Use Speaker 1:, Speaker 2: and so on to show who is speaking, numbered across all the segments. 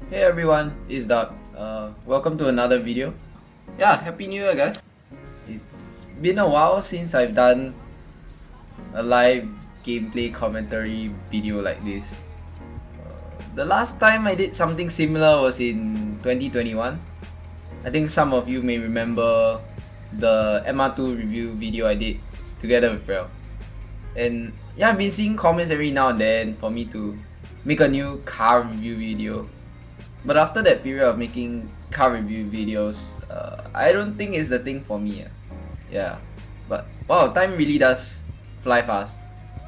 Speaker 1: Hey everyone, it's Doug. Welcome to another video. Yeah, Happy New Year guys. It's been a while since I've done a live gameplay commentary video like this. The last time I did something similar was in 2021. I think some of you may remember the MR2 review video I did together with Rel. And yeah, I've been seeing comments every now and then for me to make a new car review video. But after that period of making car review videos, I don't think it's the thing for me. Yeah, but wow, time really does fly fast.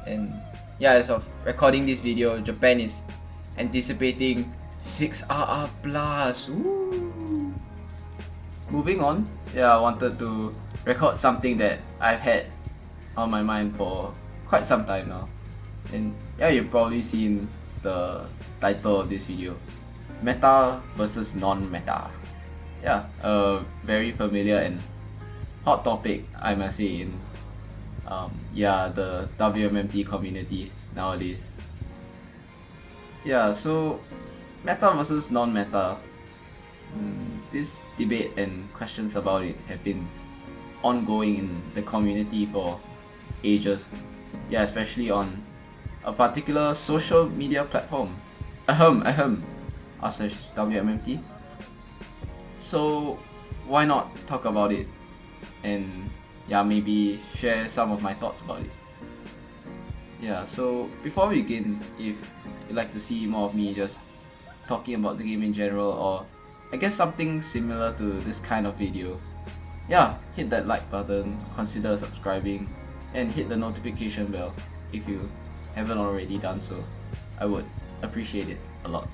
Speaker 1: And yeah, as of recording this video, Japan is anticipating 6RR plus. Woo! Moving on, yeah, I wanted to record something that I've had on my mind for quite some time now. And yeah, you've probably seen the title of this video. Meta versus non-meta. Yeah, a very familiar and hot topic, I must say, in the WMMT community nowadays. Yeah, so meta versus non-meta. This debate and questions about it have been ongoing in the community for ages. Yeah, especially on a particular social media platform. /WMMT. So why not talk about it and yeah, maybe share some of my thoughts about it. Yeah, so before we begin, if you'd like to see more of me just talking about the game in general, or I guess something similar to this kind of video, yeah, hit that like button, consider subscribing, and hit the notification bell if you haven't already done so. I would appreciate it a lot.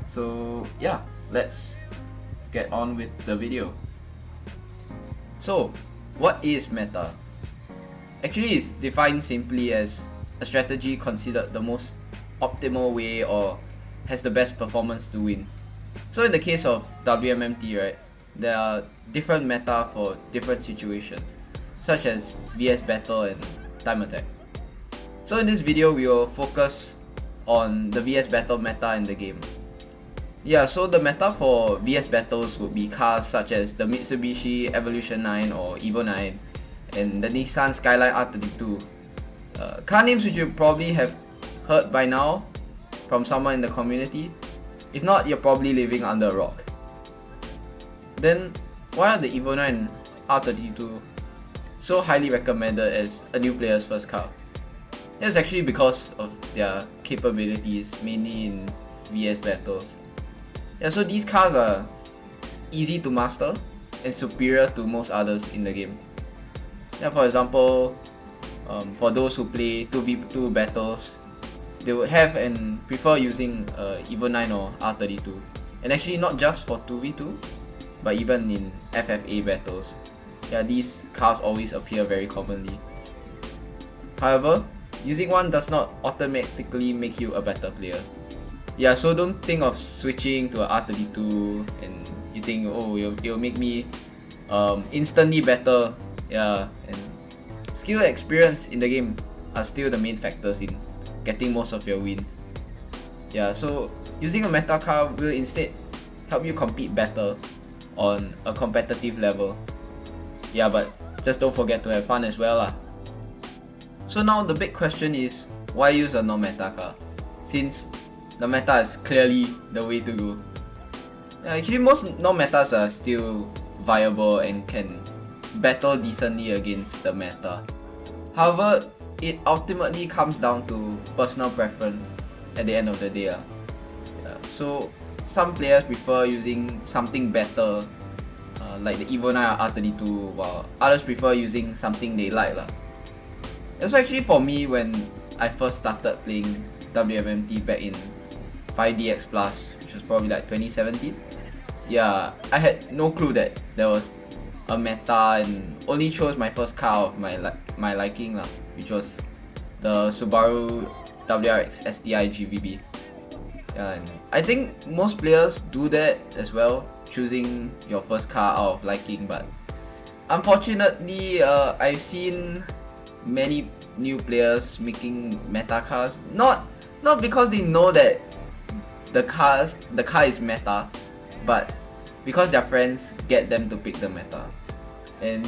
Speaker 1: So yeah, let's get on with the video. So, what is meta? Actually, it's defined simply as a strategy considered the most optimal way or has the best performance to win. So in the case of WMMT, right, there are different meta for different situations, such as VS battle and time attack. So in this video, we will focus on the VS battle meta in the game. Yeah, so the meta for VS battles would be cars such as the Mitsubishi Evolution 9 or Evo 9 and the Nissan Skyline R32. Car names which you probably have heard by now from someone in the community. If not, you're probably living under a rock. Then, why are the Evo 9 R32 so highly recommended as a new player's first car? It's actually because of their capabilities, mainly in VS battles. Yeah, so these cars are easy to master and superior to most others in the game. Yeah, for example, for those who play 2v2 battles, they would have and prefer using Evo 9 or R32. And actually not just for 2v2, but even in FFA battles. Yeah, these cars always appear very commonly. However, using one does not automatically make you a better player. Yeah, so don't think of switching to a R32 and you think, oh, it'll make me instantly better. Yeah, and skill and experience in the game are still the main factors in getting most of your wins. Yeah, so using a meta car will instead help you compete better on a competitive level. Yeah, but just don't forget to have fun as well lah. So now the big question is, why use a non-meta car? Since the meta is clearly the way to go. Actually, most non-metas are still viable and can battle decently against the meta. However, it ultimately comes down to personal preference at the end of the day. So some players prefer using something better, like the Evo 9 or R32, while others prefer using something they like. So actually for me, when I first started playing WMMT back in 5DX Plus, which was probably like 2017. Yeah, I had no clue that there was a meta and only chose my first car of my liking lah, which was the Subaru WRX STI GVB. And I think most players do that as well, choosing your first car out of liking, but unfortunately, I've seen many new players making meta cars, not because they know that the car is meta, but because their friends get them to pick the meta. And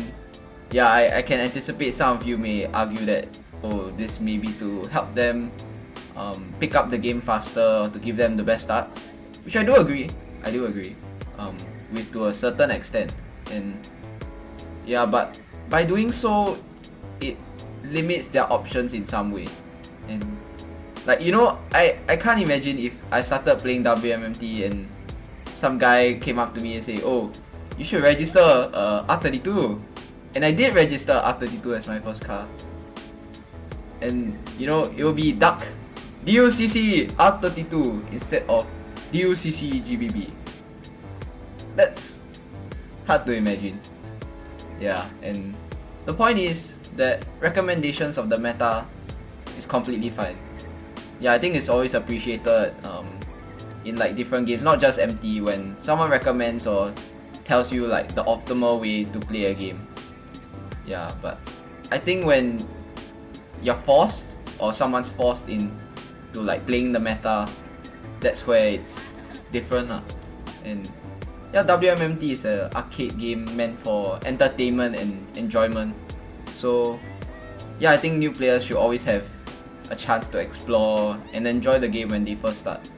Speaker 1: yeah, I can anticipate some of you may argue that, oh, this may be to help them pick up the game faster, or to give them the best start, which I do agree, with to a certain extent. And yeah, but by doing so, it limits their options in some way. And like, you know, I can't imagine if I started playing WMMT and some guy came up to me and say, oh, you should register R32. And I did register R32 as my first car. And you know, it will be DUCC R32 instead of DUCC GBB. That's hard to imagine. Yeah, and the point is that recommendations of the meta is completely fine. Yeah, I think it's always appreciated in like different games, not just MT, when someone recommends or tells you like the optimal way to play a game. Yeah, but I think when you're forced or someone's forced into like playing the meta, that's where it's different. And yeah, WMMT is an arcade game meant for entertainment and enjoyment. So yeah, I think new players should always have a chance to explore and enjoy the game when they first start.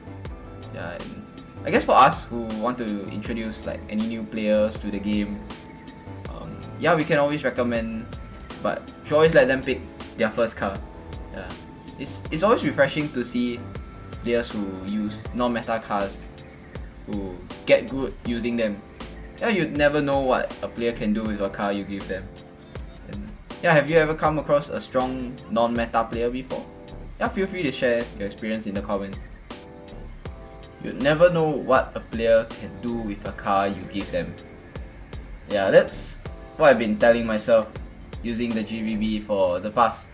Speaker 1: Yeah, and I guess for us who want to introduce like any new players to the game, yeah, we can always recommend, but should always let them pick their first car. Yeah, it's always refreshing to see players who use non-meta cars who get good using them. Yeah, you'd never know what a player can do with a car you give them. And yeah, have you ever come across a strong non-meta player before? Yeah, feel free to share your experience in the comments. You'd never know what a player can do with a car you give them. Yeah, that's what I've been telling myself using the GBB for the past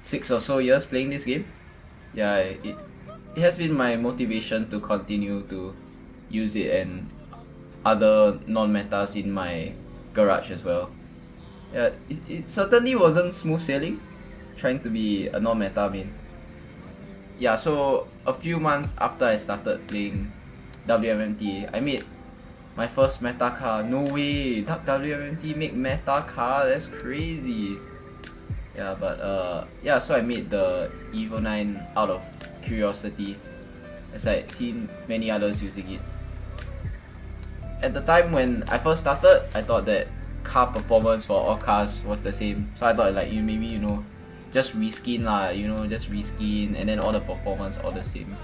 Speaker 1: 6 or so years playing this game. Yeah, it has been my motivation to continue to use it and other non-metas in my garage as well. Yeah, it certainly wasn't smooth sailing trying to be a non-meta main. Yeah, so a few months after I started playing WMMT, I made my first meta car. No way, WMMT make meta car, that's crazy. Yeah, but yeah, so I made the Evo 9 out of curiosity, as I'd seen many others using it. At the time when I first started, I thought that car performance for all cars was the same. So I thought like maybe just reskin lah, just reskin and then all the performance all the same.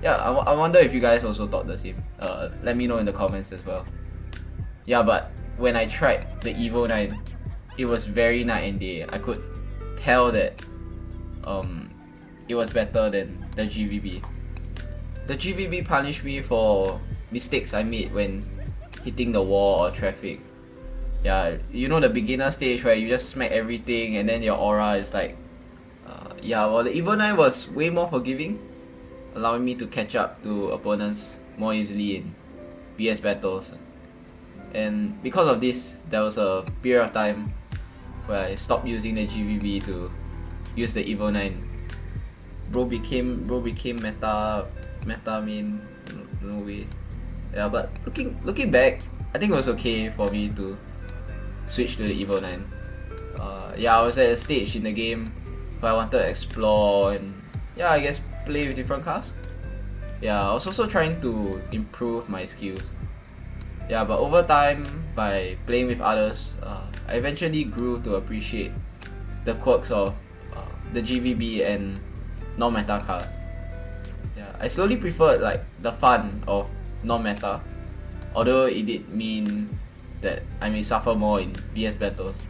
Speaker 1: Yeah, I wonder if you guys also thought the same. Let me know in the comments as well. Yeah, but when I tried the Evo 9, it was very night and day. I could tell that it was better than the GBB. The GBB punished me for mistakes I made when hitting the wall or traffic. Yeah, you know the beginner stage where you just smack everything and then your aura is like yeah, well, the Evo 9 was way more forgiving, allowing me to catch up to opponents more easily in VS battles. And because of this, there was a period of time where I stopped using the GBB to use the Evo 9. Bro became meta main, no way. Yeah, but looking back, I think it was okay for me to switch to the Evo 9. Yeah, I was at a stage in the game where I wanted to explore and yeah, I guess play with different cars. Yeah, I was also trying to improve my skills. Yeah, but over time, by playing with others, I eventually grew to appreciate the quirks of the GBB and non-meta cars. Yeah, I slowly preferred like the fun of non-meta, although it did mean that I may suffer more in VS battles.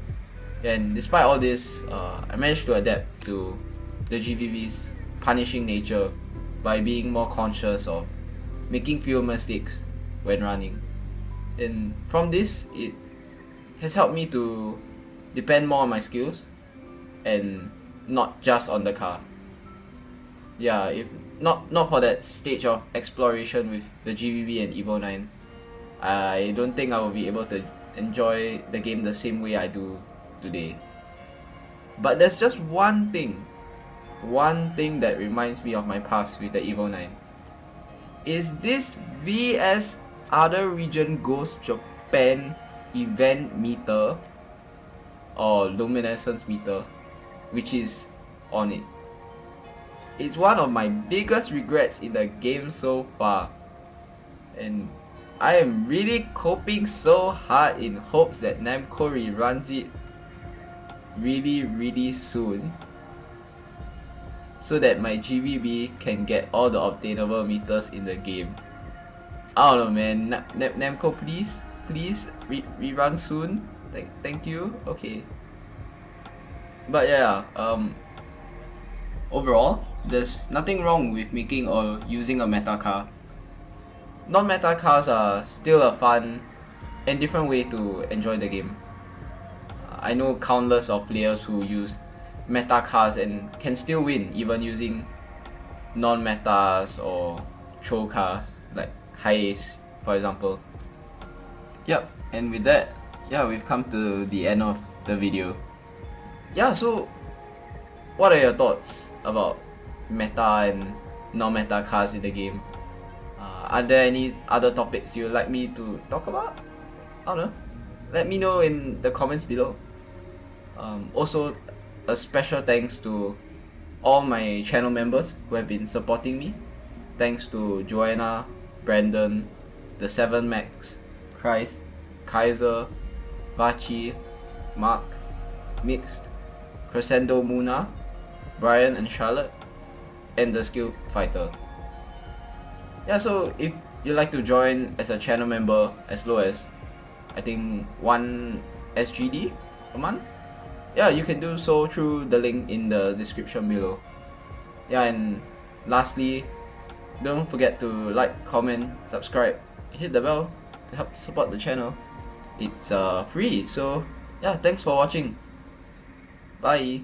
Speaker 1: And despite all this, I managed to adapt to the GBB's punishing nature by being more conscious of making fewer mistakes when running. And from this, it has helped me to depend more on my skills and not just on the car. Yeah, if not for that stage of exploration with the GBB and Evo 9, I don't think I will be able to enjoy the game the same way I do today. But there's just one thing that reminds me of my past with the Evo 9. is this VS other region goes Japan event meter or luminescence meter which is on it. It's one of my biggest regrets in the game so far, and I am really coping so hard in hopes that Namco reruns it really soon so that my GVB can get all the obtainable meters in the game. I don't know, man. Namco, please rerun soon. Thank you. Okay. But yeah, overall, there's nothing wrong with making or using a meta car. Non-meta cars are still a fun and different way to enjoy the game. I know countless of players who use meta cars and can still win even using non-metas or troll cars like Highs, for example. Yep, and with that, yeah, we've come to the end of the video. Yeah, so what are your thoughts about meta and non-meta cars in the game? Are there any other topics you'd like me to talk about? I don't know. Let me know in the comments below. Also, a special thanks to all my channel members who have been supporting me. Thanks to Joanna, Brandon, thesevenmax, KAISER, Vachi, Marc, CrescendoMoona, Brian and Charlotte, and TheSkiledFighter. Yeah, so if you'd like to join as a channel member as low as I think 1 SGD a month, yeah, you can do so through the link in the description below. Yeah, and lastly, don't forget to like, comment, subscribe, hit the bell to help support the channel. It's free, so yeah, thanks for watching. Bye.